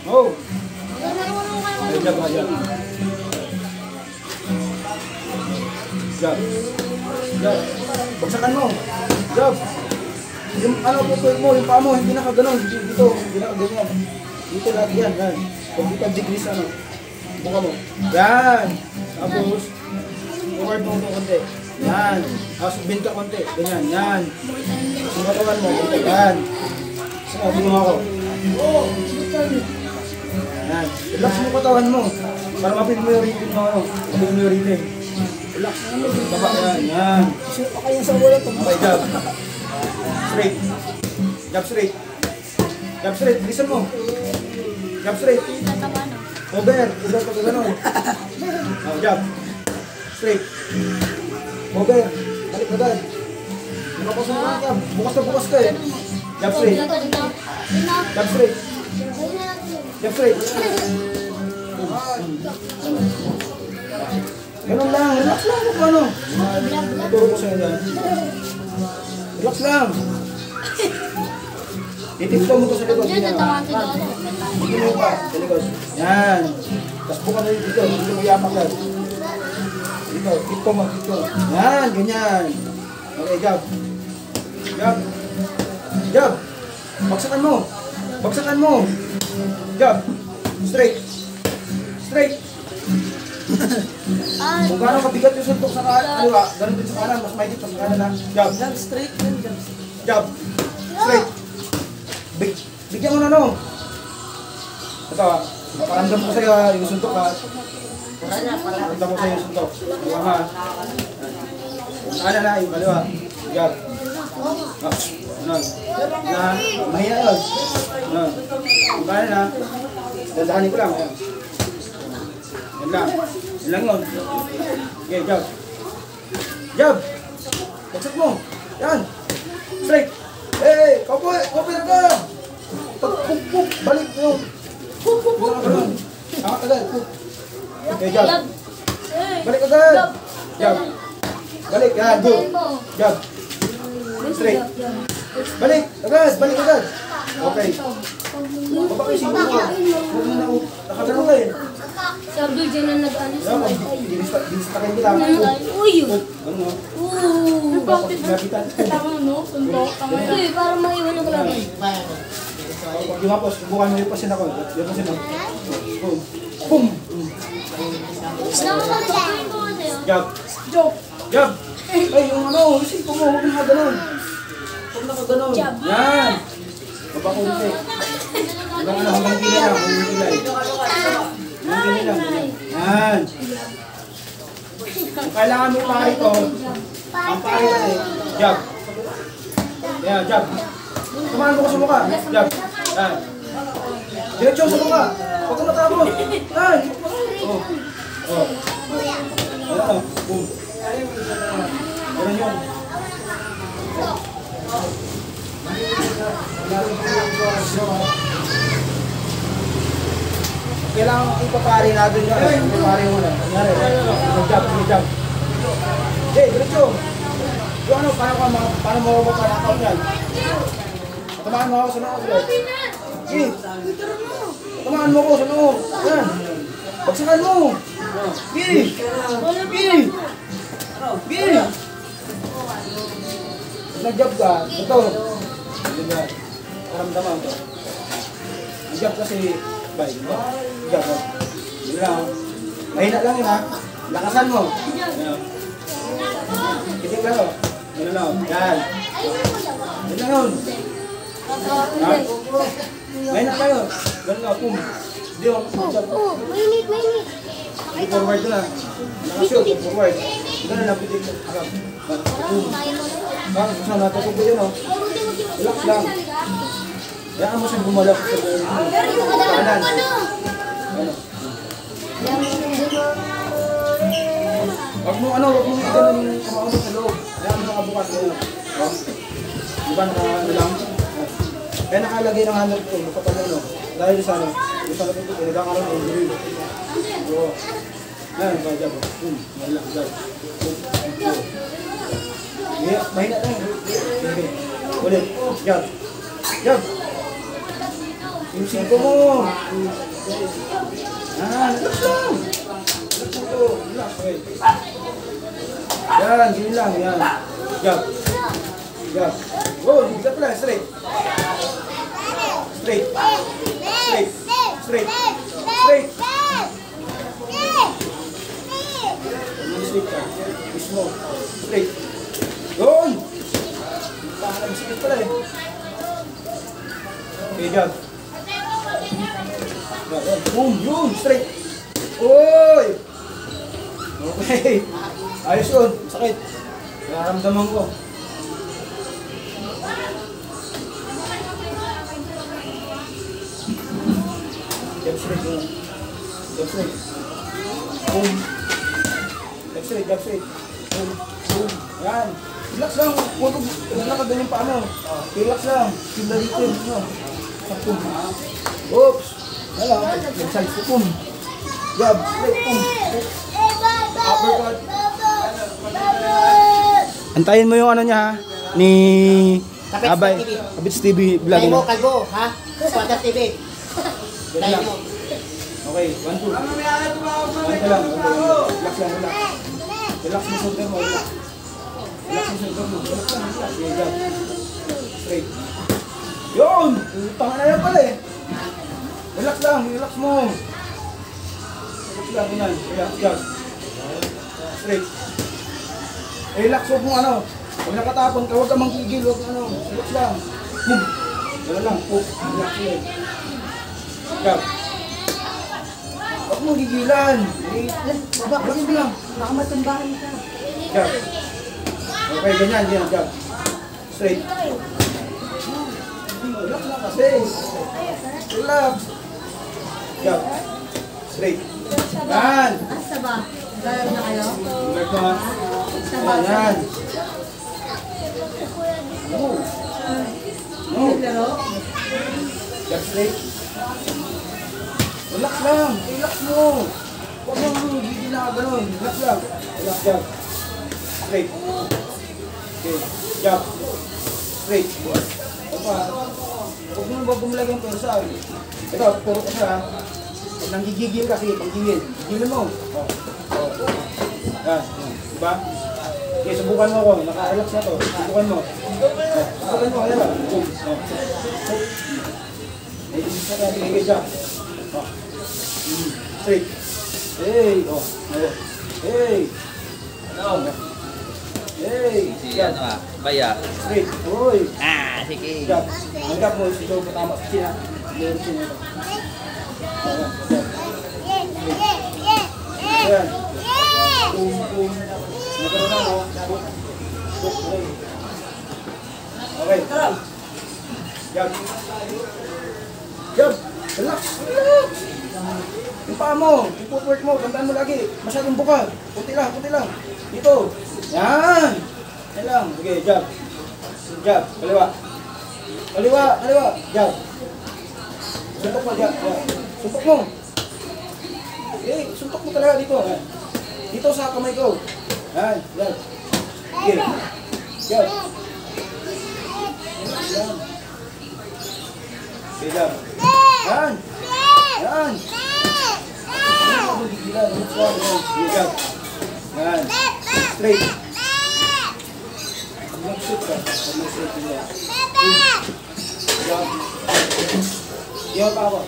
Oh. Ay, jab, jab. Jab. Jab. Bagsakan mo. Jab. Yung ano po mo, yung paa mo, hindi nakaganon. Dito, hindi nakaganyan. Dito lahat yan, yan. Pag dito degrees ano. Buka mo. Yan. Tapos, forward mo ito konti. Yan. Tapos bend ka konti. Ganyan, yan. Sumatawan mo. Yan. Sabi mo ako. Yan. Relax mo katawan mo. Para mapin mo yung rhythm mo. Mapin mo yung rhythm. Relax mo. Baba yan. Yan. Sipa kayo sa ulit. Okay, jab. Straight. Jab straight. Jab straight. Listen mo. Jab straight. Over. Over ka gano'n. Jab. Straight. Over. Balik agad. Bukas na jab. Bukas na bukas ka eh. Jab straight. Jab straight. Jab straight. Ganun lang. Relax lang kung ano. Maturo ko sa'yo dyan. Relax lang. Titipto mo ito sa likod. Hindi mo pa. Sa likod. Yan. Tapos buka na dito. Hindi mo yapak yan. Dito. Tipto mo. Tipto. Yan. Ganyan. Okay. Jab. Jab. Jab. Bagsakan mo. Bagsakan mo. Jab. Straight. Straight. Kung gano'ng kabigat yung suntok sa kaliwa, gano'n din sa kanan, mas mahigit sa kanan na. Jab. Jab straight. Jab. Straight. Bigyan mo na no. Ito ha. Paramdam ko sa'yo yung suntok ha. Paramdam ko sa'yo yung suntok. Buka ha. Kanan na yung kaliwa. Jab. Ano. Na. Mahina yun. Ano. Yung kanan ha. Dandahanin ko lang. Ayan. Yan lang. Yan lang yun. Okay, jab. Jab. Bagsak mo. Yan. Straight. Hey, kaupo na ka. Puk. Balik mo. Puk. Angat agad. Okay, jab. Balik agad. Jab. Balik. Yan, good. Jab. Straight. Balik. Agad. Balik agad. Okay. Baba kayo siguro. Huwag mo na nakagano ka eh. Si Abdul dyan na nag-alis sa wifi. Dinistakayin kita. Uy! Ano no? Tama no? Suntok. Uy, parang maiwan ang kalaban. Pag lumapos, subukan mo yung pasin ako. Yung pasin ako. Boom. Boom! Jab. Jab! Ay, yung ano, isip ko mo, huwag nakaganon. Huwag nakaganon. Yan! Mabakunti. Hanggang ano, hanggang gila lang. Hanggang gila lang. Yan. Kung kailangan mo pari ito, ang pari kasi, jab. Yan, jab. Tumahan mo ko sa mukha. Jab. Yan. Diretso sa mukha. Huwag ka matapos. Yan. Oh. Oh. Yan. Boom. Ganun yun. Kailangan ipapari natin yun. Ipapari mo na. Jab. Okay, diretso. Yung ano, paano mo ba panakaw yan? Tamaan mo ako sa noo. Okay. Tamaan mo ako sa noo. Yan. Bagsakan mo. Okay. Okay. Okay. Nag-jab ka. Ito. Karamdaman ko. Nag-jab kasi bay, no? Jab, no? Yun lang. Mahina lang yun, ha? Lakasan mo. Kiting ka, no? Yun lang. Yan. Yun lang yun. Mahina kayo. Ganun lang. Pum. Hindi yung jab. Mainit. Hindi forward na. Nakasyo, forward. Ganun lang. Kiting ka. Pum. Saan natutubo yun, no? Relax lang. Kaya mo siyang gumalap sa kanan. Ano? Huwag mo ganun yung kamaon sa loob. Kaya mo nakabukas mo. Diba naka lang? Kaya nakalagay ng handle ko. Nakapagano. Dahil sa ano. Yung sa napito. Nagkakaroon ng drill. Oo. Yan. Kaya po. Mahila. Mahina tayo. Ulit. Jab. Jab. Yung 5 mo. Relax lang. Relax mo to. Relax, okay. Yan, gini lang, yan. Jab. Jab. Oh, jab lang, straight. Straight. Straight. Straight. Straight. Straight ka. Mismo. Straight. Yun! Pangalang straight pala eh. Okay, jab. Boom, yun, straight. Oy! Okay. Ayos yun. Sakit. Nararamdaman ko. Jab straight. Jab straight. Boom. Jab straight, jab straight. Boom, boom. Yan. Relax lang. Huwag na kagawin yung paano. Relax lang. Yung dito yun. Boom. Oops. Wala. Yung sides ko. Boom. Jab. Straight. Boom. Uppercut. Antayin mo yung ano niya ha. Ni Abay. Kabits TV vlog. Kalbo, ha? Squatter TV. Ganun lang. Okay, 1, 2. Ano ka lang. Relax lang, relax. Relax mo shoulder mo, relax. Relax mo shoulder mo. Relax lang, relax. Okay, jab. Straight. Yun! Tanga na yan pala eh. Relax lang, relax mo. Relax lang, ganyan. Relax, jab. Straight. Relax, huwag mo ano. Pag nakatapon ka, huwag ka manggigil, huwag ano. Relax lang. Boom. Gano'n lang, boom. Relax lang. Jab. Huwag mo gigilan. Baba kasi lang. Baka matumbahan ka. Jab. Okay, ganyan, ganyan, jab. Straight. Relax lang kasi. Relax. Jab. Straight. Yan. Asa ba? Galaw na kayo? Relax mo ha. Yan. Move. Move. Jab straight. Relax lang. Relax mo. Huwag mo gigil na gano'n. Relax lang. Relax, jab. Straight. Okay. Jab. Straight. Huwag mo bumulag yung persa. Ito, puro ka siya. Pag nanggigigil kasi, panggigil. Gigilin mo. Yan. Diba? Okay, subukan mo ako. Naka-relax na to. Subukan mo. Subukan mo. Ayan ba? Ay, isa ka. Sige, jab. Straight. Hey. Oh. Hey. Ano? Hey. Si ano ah, Baya. Straight. Hoy. Ah, sige. Jab. Ang jab mo. Ito patama. Sina. Meron siya nito. Ayan. Boom. Nagkaroon na mo. Okay. Jab. Jab. Relax. Relax. Yung paa mo. Yung footwork mo. Tandaan mo lagi. Masyadong buka. Kunti lang. Dito. Yan. Yan lang. Okay, jab. Jab. Kaliwa. Jab. Suntok mo, jab. Suntok mo. Okay, suntok mo talaga dito. Dito sa kamay ko. Yan. Jab. Okay. Jab. Yan. Okay, jab. Yan. Yan. Jab. Yan. Straight. Mag-shoot ka. Jab. Iyaw pa ako.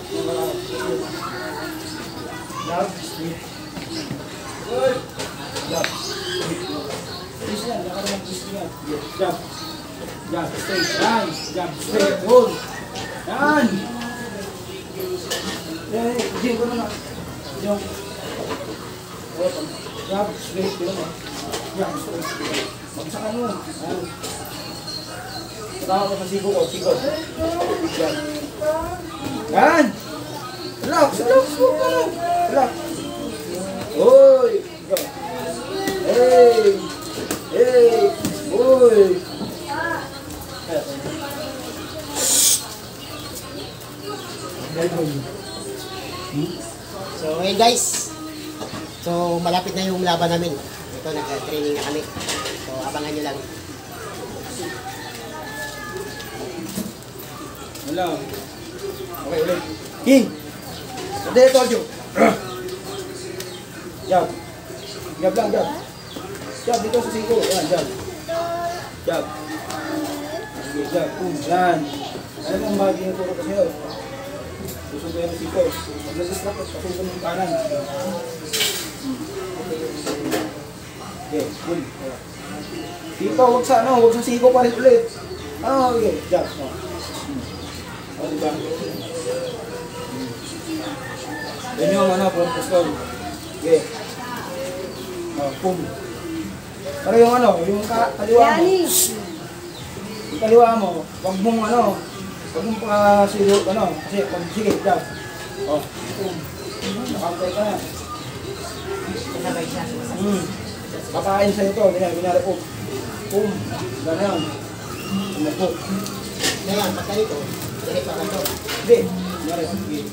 Jab. Straight. Jab. Twist yan. Nakaroon ng twist yan. Jab. Jab. Straight. Yan. Jab. Straight. Hold. Yan. Jim, ko na. Yung. Jab. Straight. Jab. Straight. Magsakan mo. Yan. Tama ko sa sigo ko. Sigo. Yan. Yan. Relax. Relax. Oy. Go. Hey. Oy. So, hey guys. So, malapit na yung laban namin. Ito, nag-training na kami. So, abangan nyo lang. Wala. Okay, ulit. King! Today I told you. Jab. Jab lang, jab. Jab dito sa siko. Yan, jab. Jab. Sige, jab. Yan. Ano mo ang magiging turo ko sa'yo? Susunod yung siko. Pag nag-distract ko, pasusunod yung kanan. Okay, good. Dito, huwag sa siko pa rin ulit. Okay, jab. Diba? Yan yung purpose ko. Okay. Pum. Pero yung yung kaliwa mo. Yung kaliwa mo, wag mong pasiro, kasi pag sige, jab. Pum. Nakapay ka na. Kakain sa'yo to, ganyan, pum. Pum. Ganyan. Sumapok. Ngayon, pagka nito, direct pa ito. Hindi.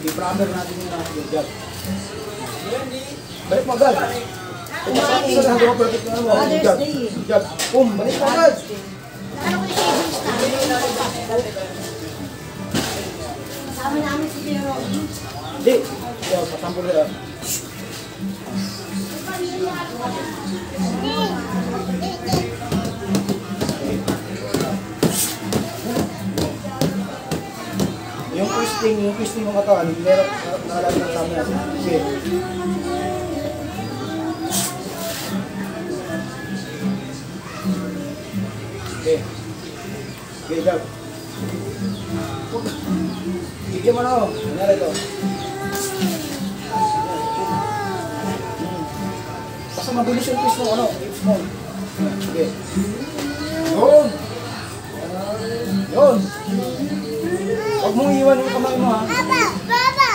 I-proper natin yung jab. Balik mo agad. Kung masakit sa hanggang perfect na mo, jab. Jab. Pum, balik mo agad. Sama namin si Pero. Hindi. Jab, pasampol na. Yung twisting ng katawan, meron nakalagay ng tama natin. Sige. Okay. Okay, jab. Bigyan mo na ako. Nangyari ito. Basta mabilis yung twist ng hips mo. Okay. Yun! Yun! Huwag mong iwan yung kamay mo, ha? Baba!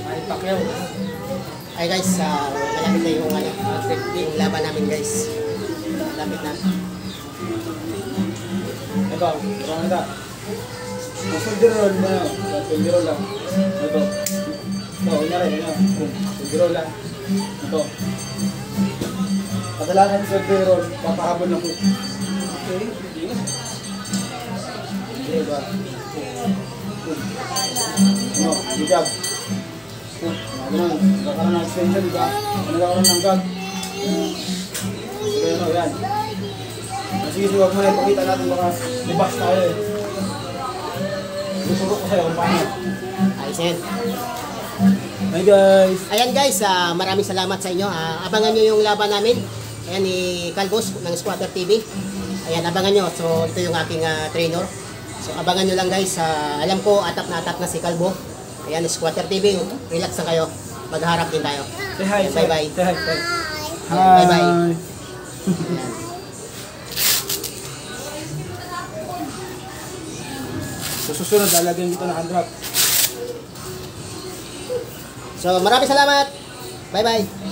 Ay, pakyaw. Ay guys, malapit na yung laban namin guys. Malapit na. Ito, parang ito. Shoulder roll na yun. Shoulder roll lang. Ito. Ito, kunyari, ganyan. Shoulder roll lang. Ito. Kadalasan shoulder roll, papahabol ng hook. Okay, diba? Hijab. Ganun, nagkakaroon ng extension, diba? Nagkakaroon ng gag. Sige, yan. Sige, huwag mo na ipakita natin baka libas tayo eh. Tuturo ko sa'yo kung paano. Ayos yan. Hi guys! Ayan guys, maraming salamat sa inyo. Abangan nyo yung laban namin. Ayan ni Calvos ng Squatter TV. Ayan, abangan nyo. So, ito yung aking trainer. So, abangan nyo lang guys. Alam ko, atap na si Calvo. Ayan, Squatter TV. Relax na kayo. Magharap din tayo. Say hi! Ayan, bye-bye. Say hi! Bye-bye. So, susunod, lalagyan dito ng hand wrap. So, maraming salamat. Bye-bye.